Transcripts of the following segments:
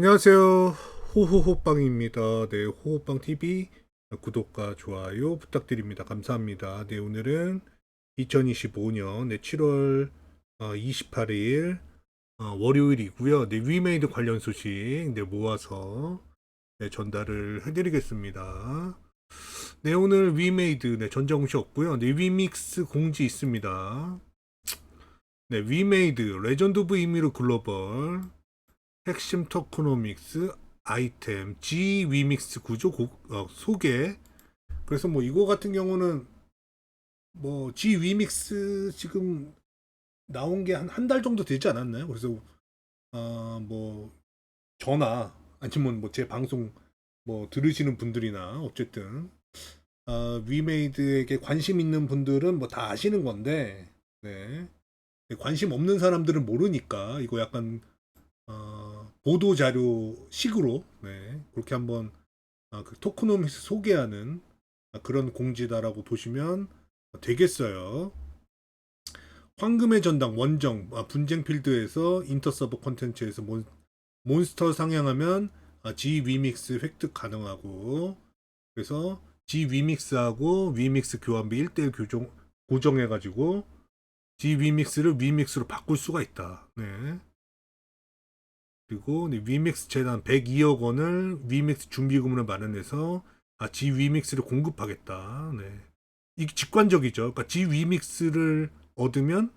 안녕하세요. 호호호빵입니다. 네, 호호빵 TV 구독과 좋아요 부탁드립니다. 감사합니다. 네, 오늘은 2025년 7월 28일 월요일이고요. 네, 위메이드 관련 소식 모아서 전달을 해드리겠습니다. 네, 오늘 위메이드 전자공시 없고요. 네, 위믹스 공지 있습니다. 네, 위메이드 레전드 오브 이미르 글로벌 핵심 토크노믹스 아이템 G 위믹스 구조 소개. 그래서 뭐 이거 같은 경우는 뭐 G 위믹스 지금 나온 게 한 달 정도 되지 않았나요? 그래서 뭐 저나 아니면 뭐 제 방송 뭐 들으시는 분들이나 어쨌든 위메이드에게 관심 있는 분들은 뭐 다 아시는 건데, 네, 관심 없는 사람들은 모르니까 이거 약간 보도 자료식으로, 네, 그렇게 한번 그 토크노믹스 소개하는 그런 공지다라고 보시면 되겠어요. 황금의 전당 원정 분쟁 필드에서 인터서버 콘텐츠에서 몬스터 상향하면 G 위믹스 획득 가능하고, 그래서 G 위믹스하고 위믹스 교환비 1대1 고정해가지고 G 위믹스를 위믹스로 바꿀 수가 있다. 네. 그리고 위믹스 재단 102억 원을 위믹스 준비금으로 마련해서 G 위믹스를 공급하겠다. 네. 이게 직관적이죠. 그러니까 G 위믹스를 얻으면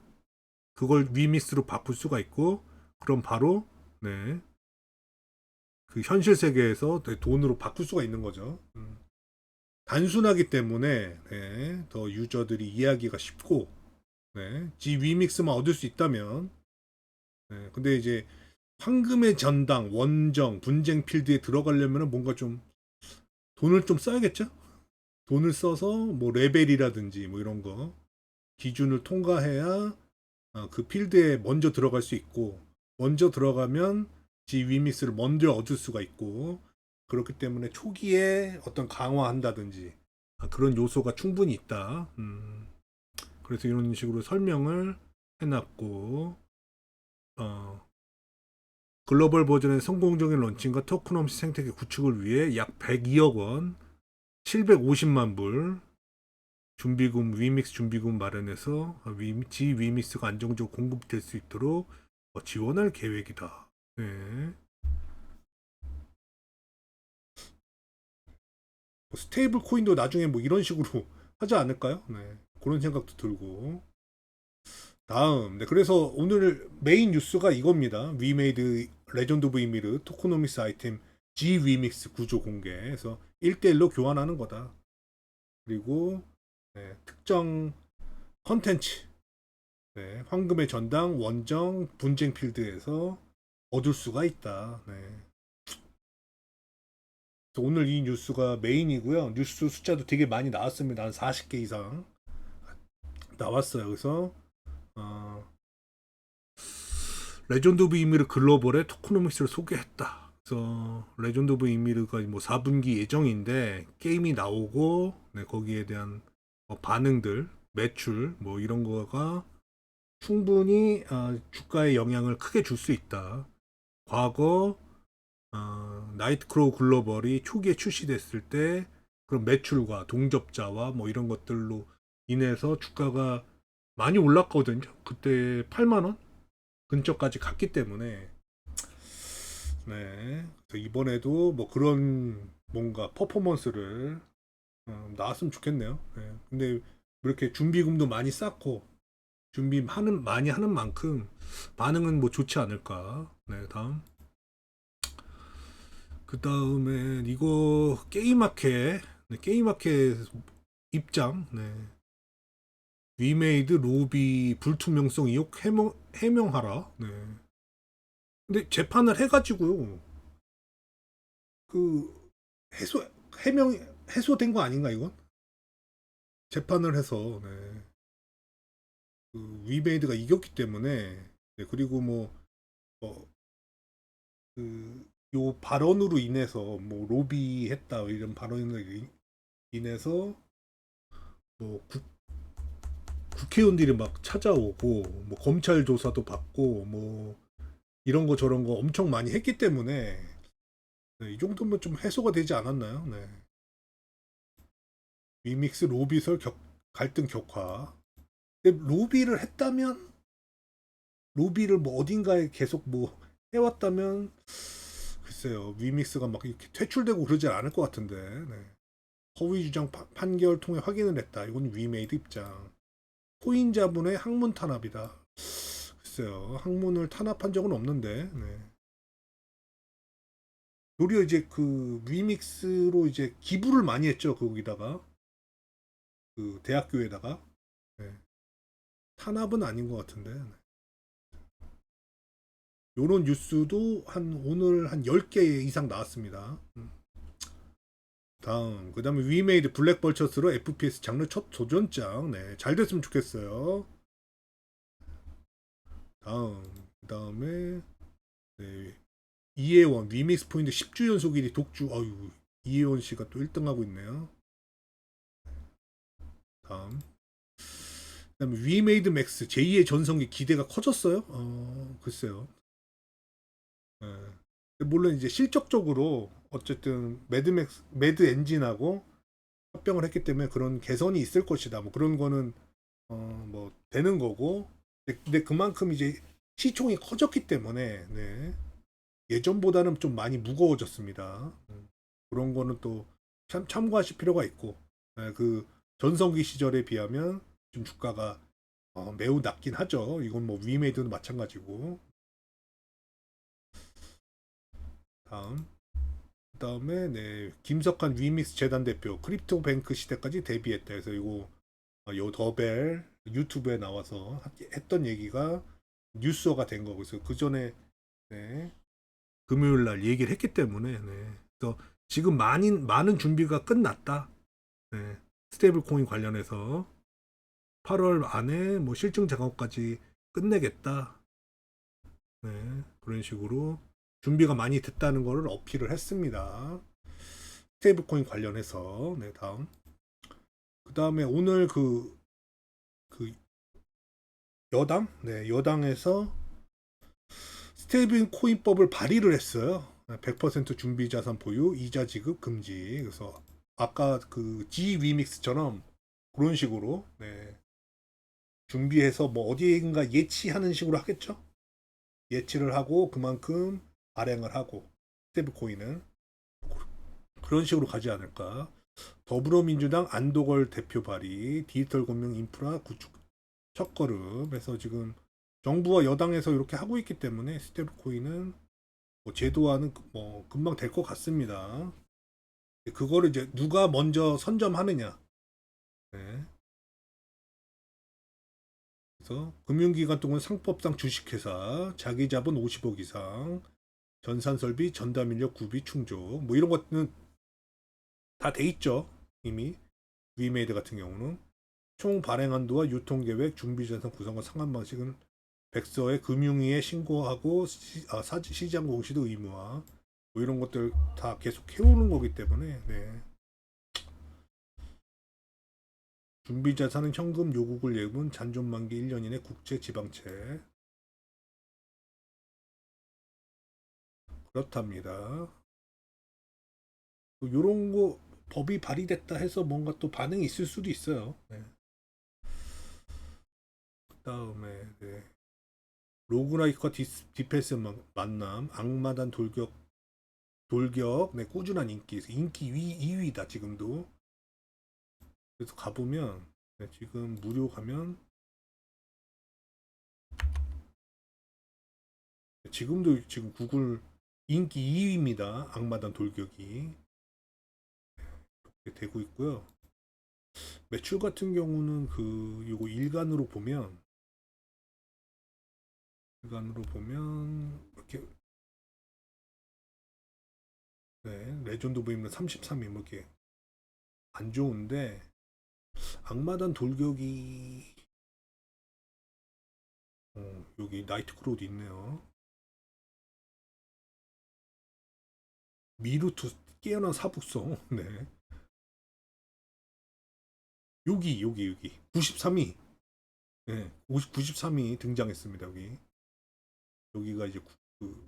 그걸 위믹스로 바꿀 수가 있고, 그럼 바로 네. 그 현실 세계에서 돈으로 바꿀 수가 있는 거죠. 단순하기 때문에 네. 더 유저들이 이해하기가 쉽고, 네. G 위믹스만 얻을 수 있다면, 네. 근데 이제 황금의 전당, 원정, 분쟁 필드에 들어가려면 뭔가 좀 돈을 좀 써야겠죠? 돈을 써서 뭐 레벨이라든지 뭐 이런 거 기준을 통과해야 그 필드에 먼저 들어갈 수 있고, 먼저 들어가면 지 위믹스를 먼저 얻을 수가 있고, 그렇기 때문에 초기에 어떤 강화한다든지 그런 요소가 충분히 있다. 그래서 이런 식으로 설명을 해놨고, 어, 글로벌 버전의 성공적인 런칭과 토크넘시 생태계 구축을 위해 약 102억 원, 750만 불 준비금 위믹스 준비금 마련해서 지 위믹스가 안정적으로 공급될 수 있도록 지원할 계획이다. 네. 스테이블 코인도 나중에 뭐 이런 식으로 하지 않을까요? 네. 그런 생각도 들고. 다음, 네, 그래서 오늘 메인 뉴스가 이겁니다. 위메이드 레전드 오브 이미르 토코노미스 아이템 G 위믹스 구조 공개해서 1대1로 교환하는 거다. 그리고 네, 특정 컨텐츠, 네, 황금의 전당 원정 분쟁 필드에서 얻을 수가 있다. 네. 오늘 이 뉴스가 메인이고요. 뉴스 숫자도 되게 많이 나왔습니다. 한 40개 이상 나왔어요. 그래서 어, 레전드 오브 이미르 글로벌의 토크노믹스를 소개했다. 그래서 레전드 오브 이미르가 뭐 4분기 예정인데 게임이 나오고, 네, 거기에 대한 반응들, 매출 뭐 이런 거가 충분히 주가에 영향을 크게 줄 수 있다. 과거 나이트크로우 글로벌이 초기에 출시됐을 때 그런 매출과 동접자와 뭐 이런 것들로 인해서 주가가 많이 올랐거든요. 그때 8만 원 근처까지 갔기 때문에, 네. 그래서 이번에도 뭐 그런 뭔가 퍼포먼스를 나왔으면 좋겠네요. 네. 근데 이렇게 준비금도 많이 쌓고 준비하는 많이 하는 만큼 반응은 뭐 좋지 않을까. 네, 다음. 그 다음에 이거 게임마켓, 네, 게임마켓 입장, 네. 위메이드 로비 불투명성 의혹 해명하라. 네. 근데 재판을 해가지고요. 그 해소 해명 해소된 거 아닌가 이건? 재판을 해서 네. 그 위메이드가 이겼기 때문에, 네. 그리고 뭐 요 발언으로 인해서 뭐 로비했다 이런 발언으로 인해서 뭐 국회의원들이 막 찾아오고 뭐 검찰 조사도 받고 뭐 이런 거 저런 거 엄청 많이 했기 때문에 네, 이 정도면 좀 해소가 되지 않았나요? 네. 위믹스 로비설 갈등 격화. 근데 로비를 했다면 로비를 뭐 어딘가에 계속 뭐 해왔다면 글쎄요 위믹스가 막 이렇게 퇴출되고 그러지 않을 것 같은데 네. 허위 주장 판결 통해 확인을 했다. 이건 위메이드 입장. 코인 자본의 항문 탄압이다. 글쎄요 항문을 탄압한 적은 없는데 네. 도리어 이제 그 위믹스로 이제 기부를 많이 했죠. 거기다가 그 대학교에다가 네. 탄압은 아닌 것 같은데 네. 요런 뉴스도 한 오늘 한 10개 이상 나왔습니다. 다음 그다음에 위메이드 블랙 벌처스로 FPS 장르 첫 도전장. 네, 잘 됐으면 좋겠어요. 다음 그다음에 네, 이혜원 위믹스 포인트 10주 연속 1위 독주. 어유 이혜원 씨가 또 1등 하고 있네요. 다음 그다음에 위메이드 맥스 제2의 전성기 기대가 커졌어요. 글쎄요. 네. 물론 이제 실적적으로 어쨌든 매드 엔진하고 합병을 했기 때문에 그런 개선이 있을 것이다. 뭐 그런 거는 뭐 되는 거고. 근데 그만큼 이제 시총이 커졌기 때문에 네. 예전보다는 좀 많이 무거워졌습니다. 그런 거는 또 참고하실 필요가 있고 네, 그 전성기 시절에 비하면 좀 주가가 매우 낮긴 하죠. 이건 뭐 위메이드도 마찬가지고. 다음 그다음에 네 김석환 위믹스 재단 대표 크립토뱅크 시대까지 대비했다 해서 이거 요 더벨 유튜브에 나와서 했던 얘기가 뉴스화가 된 거고 그래서 그 전에 네, 금요일 날 얘기를 했기 때문에 네. 그래서 지금 많은 준비가 끝났다. 네. 스테이블 코인 관련해서 8월 안에 뭐 실증 작업까지 끝내겠다. 네. 그런 식으로 준비가 많이 됐다는 것을 어필을 했습니다. 스테이블 코인 관련해서 네, 다음 그다음에 오늘 그 여당 네, 여당에서 스테이블 코인법을 발의를 했어요. 100% 준비 자산 보유, 이자 지급 금지. 그래서 아까 그 G 위믹스처럼 그런 식으로 네, 준비해서 뭐 어디인가 예치하는 식으로 하겠죠. 예치를 하고 그만큼 발행을 하고 스테이블 코인은 그런 식으로 가지 않을까. 더불어민주당 안도걸 대표 발의 디지털 금융 인프라 구축 첫걸음에서 지금 정부와 여당에서 이렇게 하고 있기 때문에 스테이블 코인은 뭐 제도화는 뭐 금방 될 것 같습니다. 그거를 이제 누가 먼저 선점하느냐. 네. 그래서 금융기관 또는 상법상 주식회사, 자기 자본 50억 이상, 전산설비, 전담인력 구비 충족, 뭐 이런 것들은 다 돼 있죠. 이미 위메이드 같은 경우는 총 발행 한도와 유통계획, 준비자산 구성과 상환 방식은 백서에 금융위에 신고하고 시장 공시도 의무화. 뭐 이런 것들 다 계속 해오는 거기 때문에 네. 준비자산은 현금 요구를 예문 잔존 만기 1년 이내 국채 지방채 그렇답니다. 요런 거 법이 발의됐다 해서 뭔가 또 반응이 있을 수도 있어요. 네. 그다음에 네. 로그라이크와 디펜스 만남 악마단 돌격 네, 꾸준한 인기 2위다 지금도. 그래서 가보면 네, 지금 무료 가면 지금도 지금 구글 인기 2위입니다. 악마단 돌격이 되고 있고요. 매출 같은 경우는 그 요거 일간으로 보면 이렇게 네, 레전드 보이면 33위 뭐 이렇게 안 좋은데 악마단 돌격이 여기 나이트 크로드 있네요. 미루트 깨어난 사북성 네. 여기 93위 네, 93위 등장했습니다. 여기가 이제 그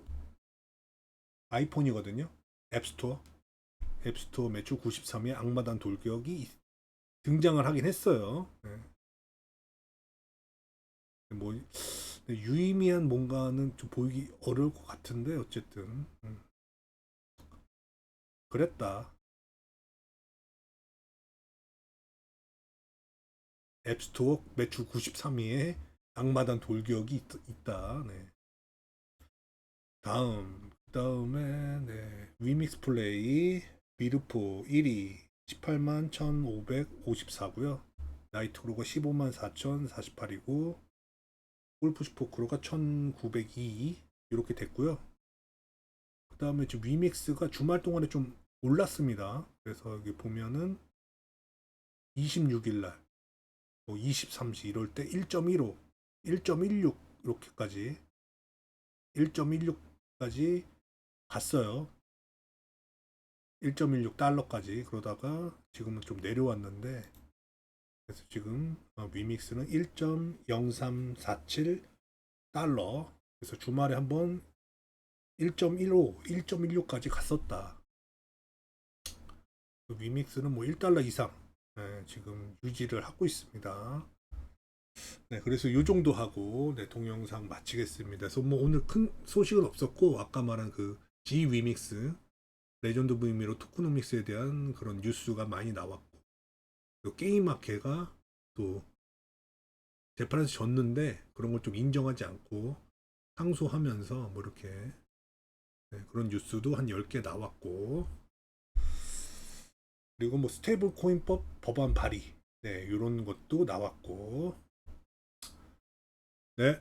아이폰이거든요. 앱스토어 매출 93에 악마단 돌격이 등장을 하긴 했어요. 네. 뭐 유의미한 뭔가는 좀 보이기 어려울 것 같은데 어쨌든 그랬다. 앱스토어 매출 93위에 악마단 돌격이 있다. 네. 그다음에 네. 위믹스 플레이 미르포 1위 18만 1554고요. 나이트로가 15만 4048이고 골프 슈퍼크로가 1902 이렇게 됐고요. 그다음에 지금 위믹스가 주말 동안에 좀 올랐습니다. 그래서 여기 보면은 26일 날, 뭐 23시 이럴 때 1.15, 1.16 이렇게까지 1.16까지 갔어요. 1.16달러까지 그러다가 지금은 좀 내려왔는데 그래서 지금 위믹스는 1.0347달러 그래서 주말에 한번 1.15, 1.16까지 갔었다. 위믹스는 뭐 1달러 이상 네, 지금 유지를 하고 있습니다. 네, 그래서 요 정도 하고 네, 동영상 마치겠습니다. 그래서 뭐 오늘 큰 소식은 없었고 아까 말한 그 G 위믹스 레전드 브이미로 토크노믹스에 대한 그런 뉴스가 많이 나왔고 또 게임마케가 또 재판에서 졌는데 그런 걸 좀 인정하지 않고 항소하면서 뭐 이렇게 네, 그런 뉴스도 한 10개 나왔고 그리고 뭐 스테이블 코인법 법안 발의 네, 이런 것도 나왔고 네,